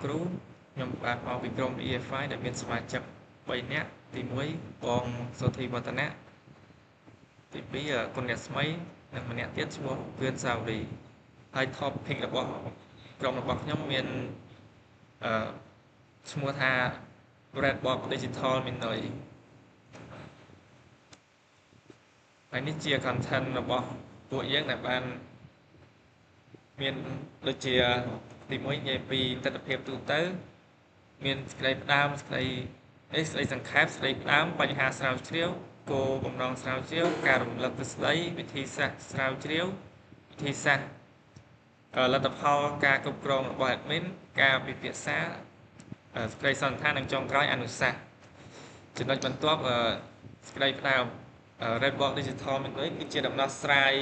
គ្រូខ្ញុំបានមកពីក្រុម EFI ដែលមានសមាជិក3នាក់ទី1បងសុធីវឌ្ឍនៈទី2គុណអ្នកស្មីនិងម្នាក់ទៀតឈ្មោះគឿនសាវរីហើយ topic របស់ក្រុមរបស់ខ្ញុំមានឈ្មោះថា Red Box Digital មានន័យហើយនេះជា content របស់ពួកយើងដែលបានមានដូចជាទី1និយាយពីទស្សនវិជ្ជាទូទៅមានស្ដីផ្ដើមស្ដីសង្ខេបស្ដីផ្ដើមបញ្ហាស្រាវជ្រាវគោលបំណងស្រាវជ្រាវការរំលឹកទ្រឹស្ដីវិធីសាស្ត្រស្រាវជ្រាវវិធីសាស្ត្រលទ្ធផលការគ្រប់គ្រងរបស់ admin ការពិភាក្សាស្ដីសន្និដ្ឋាននិងចុងក្រោយអនុសាសន៍ចំណុចបន្ទាប់ស្ដីផ្ដើម Red Box Digital មានន័យគឺជាដំណោះស្រាយ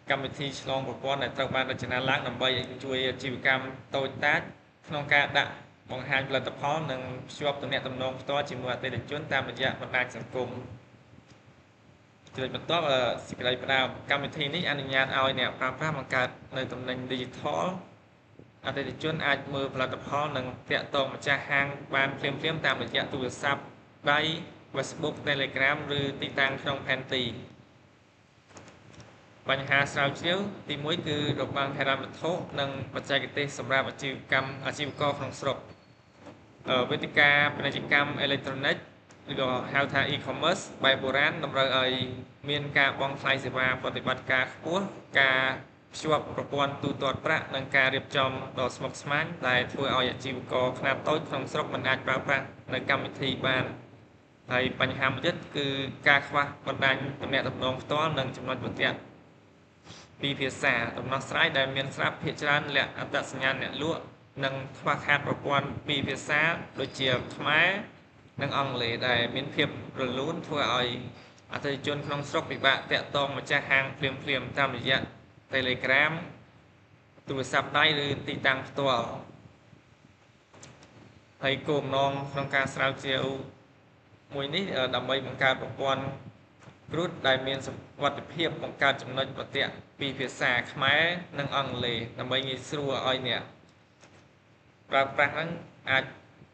កម្មវិធីឆ្លងប្រព័ន្ធដែលត្រូវបានរចនាឡើងដើម្បីជួយអាជីវកម្មតូចតាចក្នុងការដាក់បង្ហាញផលិតផលនិងភ្ជាប់ទំនាក់ទំនងផ្ទាល់ជាមួយអតិថិជនតាមរយៈបណ្ដាញសង្គមចំណុចបន្ទាប់សេចក្តីផ្ដើមកម្មវិធីនេះអនុញ្ញាតឲ្យអ្នកប្រើប្រាស់បង្កើតនៅទំនិញ Digital អតិថិជនអាចមើលផលិតផលនិងទាក់ទងម្ចាស់ហាងបានភ្លាមៗតាមរយៈទូរស័ព្ទដៃ Facebook Telegram ឬទីតាំងក្នុងផែនទីបញ្ហាស្រាវជ្រាវទី1គឺរបាំងហិរញ្ញវត្ថុនិងបច្ចេកទេសសម្រាប់អាជីវករក្នុងស្រុកវេទិកាពាណិជ្ជកម្មអេឡិចត្រូនិកឬក៏ហៅថា e-commerce បែបបុរាណតម្រូវឲ្យមានការបង់ថ្លៃសេវាប្រតិបត្តិការខ្ពស់ការភ្ជាប់ប្រព័ន្ធទូទាត់ប្រាក់និងការរៀបចំដ៏ស្មុគស្មាញដែលធ្វើឲ្យអាជីវករខ្នាតតូចក្នុងស្រុកមិនអាចប្រើប្រាស់នៅកម្មវិធីបានហើយបញ្ហាមួយទៀតគឺការខ្វះបណ្ដាញទំនាក់ទំនងផ្ទាល់និងចំណុចប្រទះពីភាសាដំណោះស្រាយដែលមានស្រាប់ភាគច្រើនលក្ខអត្តសញ្ញាណអ្នកលក់និងខ្វះខាតប្រព័ន្ធពីរភាសាដូចជាខ្មែរនិងអង់គ្លេសដែលមានភាពរលូនធ្វើឲ្យអតិថិជនក្នុងស្រុកពិបាកទាក់ទងម្ចាស់ហាងភ្លាមៗតាមរយៈ Telegram ទូរស័ព្ទដៃឬទីតាំងផ្ទាល់ហើយគោលបំណងក្នុងការស្រាវជ្រាវមួយនេះដើម្បីបង្កើតប្រព័ន្ធគ្រូតដែលមានសុវត្ថិភាពបង្កើតចំណុចប្រទាក់ពីភាសាខ្មែរនិងអង់គ្លេសដើម្បីងាយស្រួលឲ្យអ្នកប្រើប្រាស់ហ្នឹងអាច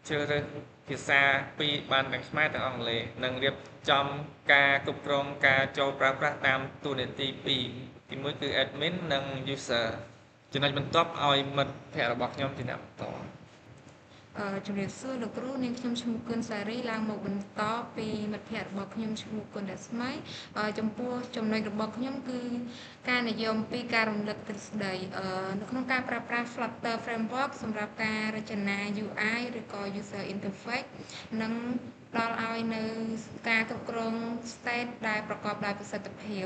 ជ្រើសរើសភាសាពីរបានទាំងខ្មែរទាំងអង់គ្លេសនិងរៀបចំការគ្រប់គ្រងការចូលប្រើប្រាស់តាមតួនាទីពីរទី1គឺ admin និង user ចំណុចបន្ទាប់ឲ្យមិត្តភ័ក្តិរបស់ខ្ញុំជាអ្នកបន្តជំរាបសួរលោកគ្រូនាងខ្ញុំឈ្មោះគុណសារីឡើងមកបន្តពីមិត្តភ័ក្តិរបស់ខ្ញុំឈ្មោះគុណរស្មីចំពោះចំណុចរបស់ខ្ញុំគឺការនិយមពីការរំលឹកទ្រឹស្ដីនៅក្នុងការប្រើប្រាស់ Flutter Framework សម្រាប់ការរចនា UI ឬក៏ User Interface និងដល់ឲ្យនៅការគ្រប់គ្រង state ដែលប្រកបដោយប្រសិទ្ធភាព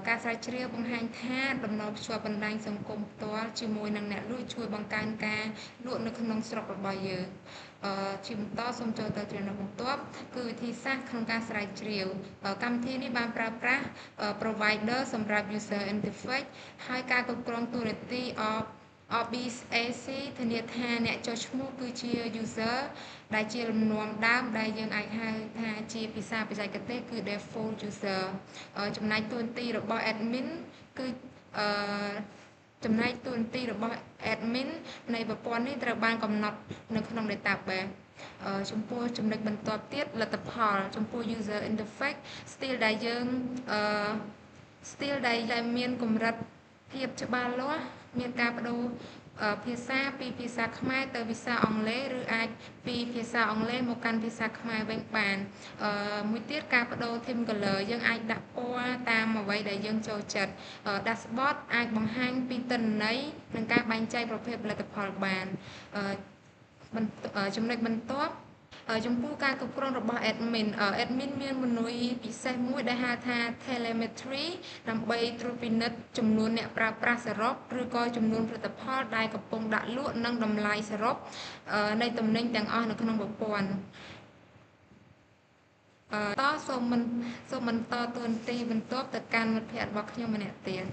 ការស្រាវជ្រាវបង្ហាញថាដំណើរភ្ជាប់បណ្ដាញសង្គមផ្ទាល់ជាមួយនឹងអ្នកលក់ជួយបង្កើនការលក់នៅក្នុងស្រុករបស់យើងជាបន្តសូមចូលទៅចំណុចបន្ទាប់គឺវិធីសាស្ត្រក្នុងការស្រាវជ្រាវកម្មវិធីនេះបានប្រើប្រាស់ provider សម្រាប់ user interface ហើយការគ្រប់គ្រងតួនាទី OBAC ធានាថាអ្នកចុះឈ្មោះគឺជា user ដែលជាលំនាំដើមដែលយើងអាចហៅថាជាភាសាបច្ចេកទេសគឺ default user ចំណែកតួនាទីរបស់ admin គឺចំណែកតួនាទីរបស់ admin នៃប្រព័ន្ធនេះត្រូវបានកំណត់នៅក្នុង database ចំពោះចំណុចបន្ទាប់ទៀតលទ្ធផលចំពោះ user interface style ដែលមានកម្រិតភាពច្បាស់លាស់មានការបដូរភាសាពីភាសាខ្មែរទៅភាសាអង់គ្លេសឬអាចពីភាសាអង់គ្លេសមកកាន់ភាសាខ្មែរវិញបានមួយទៀតការបដូរ theme color យើងអាចដាក់ពណ៌តាមអ្វីដែលយើងចូលចិត្ត dashboard អាចបង្ហាញពីទិន្នន័យនិងការបែងចែកប្រភេទផលិតផលបានចំណុចបន្ទាប់ចំពោះការគ្រប់គ្រងរបស់ admin មានមនុយពិសេសមួយដែលហៅថា telemetry ដើម្បីត្រួតពិនិត្យចំនួនអ្នកប្រើប្រាស់សរុបឬក៏ចំនួនផលិតផលដែលកំពុងដាក់លក់និងតម្លៃសរុបនៃទំនិញទាំងអស់នៅក្នុងប្រព័ន្ធសូមបន្តតួនាទីបន្ទាប់ទៅកាន់មិត្តភ័ក្តិរបស់ខ្ញុំម្នាក់ទៀត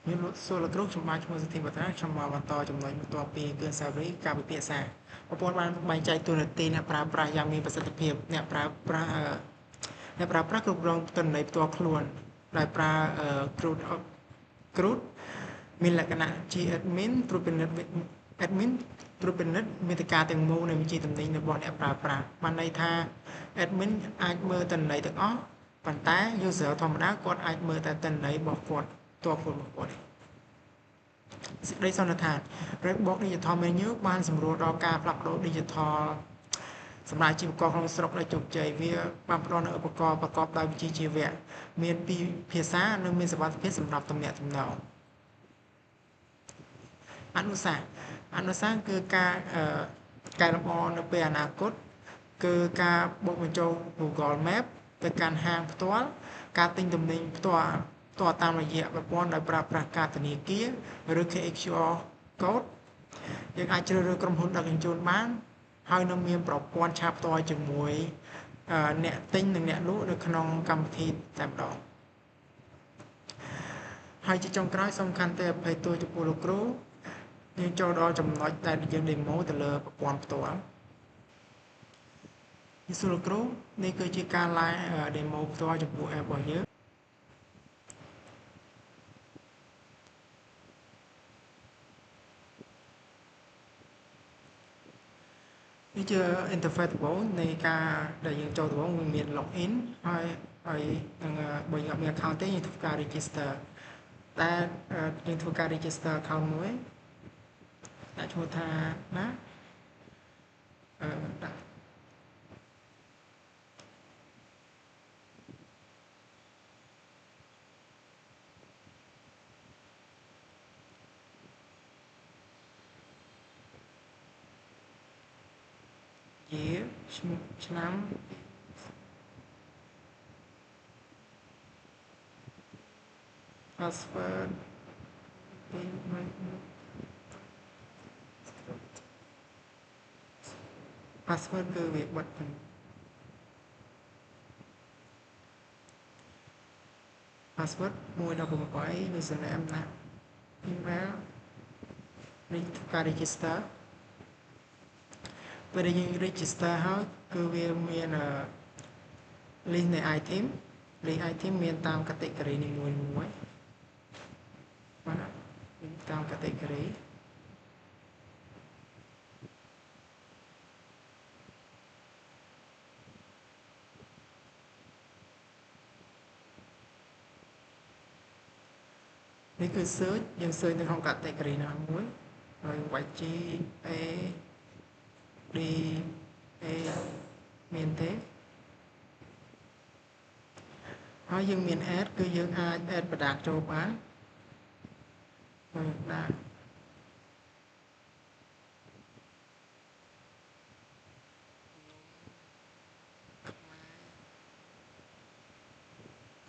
មានសួរលោកគ្រូខ្ញុំបានឈ្មោះសុធីវឌ្ឍនៈខ្ញុំមកបន្តចំណុចបន្ទាប់ពីគឺសាវរីការពិភាក្សាប្រព័ន្ធបានបែងចែកតួនាទីអ្នកប្រើប្រាស់យ៉ាងមានប្រសិទ្ធភាពអ្នកប្រើប្រាស់គ្រប់គ្រងទិន្នន័យផ្ទាល់ខ្លួនដោយប្រើគ្រូតមានលក្ខណៈជា admin ត្រួតពិនិត្យ admin ត្រួតពិនិត្យមាតិកាទាំងមូលនៃវិជាទំនិញរបស់អ្នកប្រើប្រាស់បានន័យថា admin អាចមើលទិន្នន័យទាំងអស់ប៉ុន្តែ user ធម្មតាគាត់អាចមើលតែទិន្នន័យរបស់គាត់ផ្ទាល់ខ្លួនរបស់គាត់សេចក្តីសន្និដ្ឋាន Redbox Digital Menu បានសម្រួលដល់ការផ្លាស់ប្ដូរ Digital សម្រាប់អាជីវករក្នុងស្រុកដែលជោគជ័យវាបានផ្ដល់នូវឧបករណ៍ប្រកបដោយវិជ្ជាជីវៈមានពីរភាសានិងមានសុវត្ថិភាពសម្រាប់ទំនាក់ទំនងអនុសាសន៍គឺការកែលម្អនៅពេលអនាគតគឺការបូកបញ្ចូល Google Map ទៅកាន់ហាងផ្ទាល់ការទិញទំនិញផ្ទាល់តាមរយៈប្រព័ន្ធដោយប្រើប្រាស់កាតធនាគារឬ QR code យើងអាចជ្រើសរើសក្រុមហ៊ុនដឹកជញ្ជូនបានហើយនឹងមានប្រព័ន្ធឆាបផ្ទាល់ជាមួយអ្នកទិញនិងអ្នកលក់នៅក្នុងកម្មវិធីតែម្ដងហើយជាចុងក្រោយសំខាន់តែអភ័យទោសចំពោះលោកគ្រូយើងចូលដល់ចំណុចដែលយើង demo ទៅលើប្រព័ន្ធផ្ទាល់សួរលោកគ្រូនេះគឺជាការ live demo ផ្ទាល់ចំពោះ app របស់យើងនេះជា interface ដំបូងនៃការដែលយើងចូលដំបូងវាមាន login ហើយនឹងបើយើងអត់មាន account ទេយើងធ្វើការ register តែយើងធ្វើការ register account មួយដាក់ឈ្មោះថាណាដាក់ឆ្នាំ password password គឺវាបិទទៅpassword 118 username ណា email នេះការ register ពេលដែលយើង register ហើយគឺវាមាន list នៃ item list item មានតាម category នីមួយៗបាទតាម category នេះគឺ search យើង search នៅក្នុង category ណាមួយហើយវាយ G A D A មានទេហើយយើងមាន add គឺយើងអាច add product ចូលបានដាក់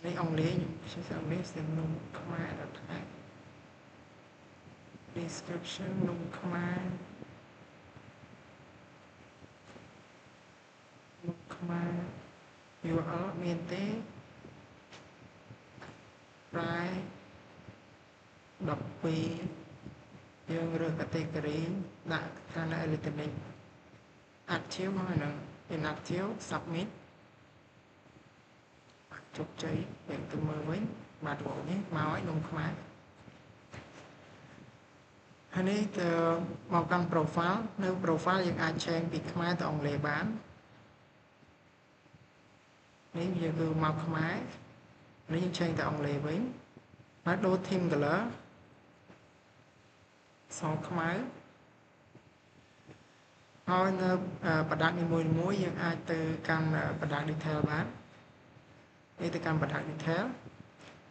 នេះអង់គ្លេសខ្ញុំអង់គ្លេសនំខ្មែរដល់ថ្ងៃ description នំខ្មែរURL មានទេ price 12យើងរើស category ដាក់ឋានៈ electronic active ហើយនឹង inactive submit ជោគជ័យយើងទៅមើលវិញបាទបងនេះមកឲ្យនំខ្មែរហើយនេះទៅមកកាន់ profile នៅ profile យើងអាច change ពីខ្មែរទៅអង់គ្លេសបាននេះយើងគឺមកខ្មែរនេះយើង change ទៅអង់គ្លេសវិញហើយដូរ theme color សខ្មៅហើយនៅប្រដាប់នីមួយៗយើងអាចទៅកាន់ប្រដាប់ detail បាននេះទៅកាន់ product detail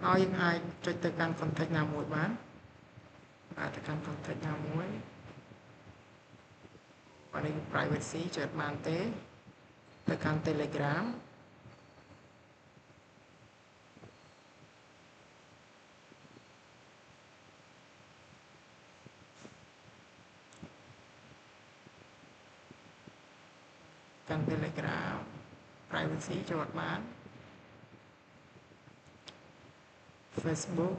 ហើយយើងអាចចុចទៅកាន់ contact ណាមួយបានអាចទៅកាន់ contact ណាមួយអានេះ privacy ចុចបានទេទៅកាន់ Telegram កាន់ Telegram privacy ចុចបានFacebook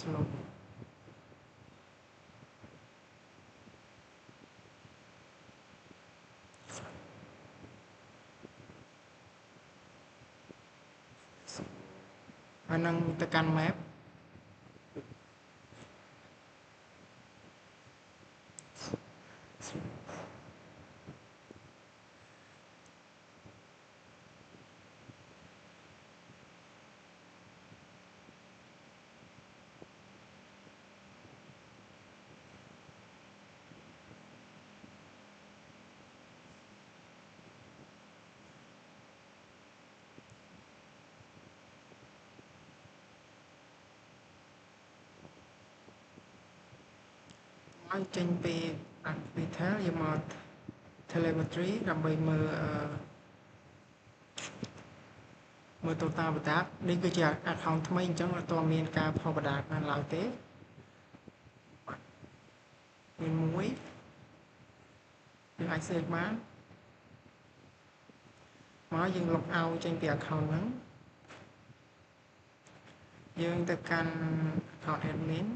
slow ហើយនឹងទៅកាន់ map ហើយចេញពីVital យកមក telemetry ដើម្បីមើល total បដានេះគឺជា account ថ្មីអញ្ចឹងអត់ទាន់មានការផុសបដាបានឡើយទេមានមួយយើងអាច save បានមកយើង log out ចេញពី account ហ្នឹងយើងទៅកាន់ account admin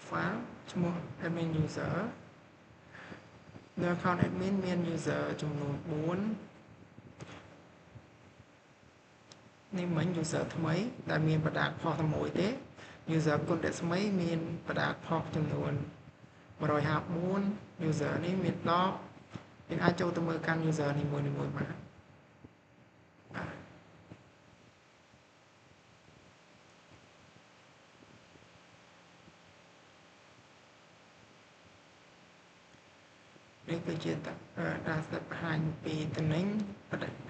profile ឈ្មោះ admin user នៅ account admin មាន user ចំនួន4នេះមិញ user ថ្មីដែលមានបដាផុសតែមួយទេ user គុណដែលថ្មីមានបដាផុសចំនួន154 user នេះមាន10យើងអាចចូលទៅមើលកាន់ user នីមួយៗបាននេះគឺជាការស្ដាប់បង្ហាញពីតំណែង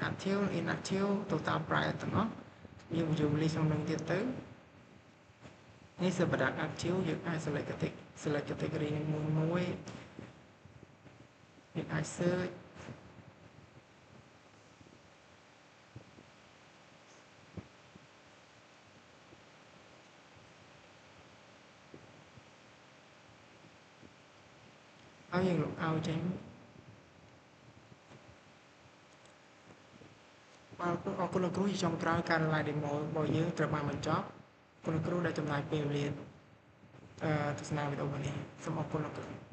active inactive total price ទាំងអស់យើង list ក្នុងនឹងទៀតទៅនេះគឺបដា active យើងអាច select category នីមួយយើងអាច search ហើយយើង log out ចេញបាទអរគុណលោកគ្រូជាចុងក្រោយការ live demo របស់យើងត្រូវបានបញ្ចប់គុណលោកគ្រូដែលចំណាយពេលវេលាទស្សនាវីដេអូនេះសូមអរគុណលោកគ្រូ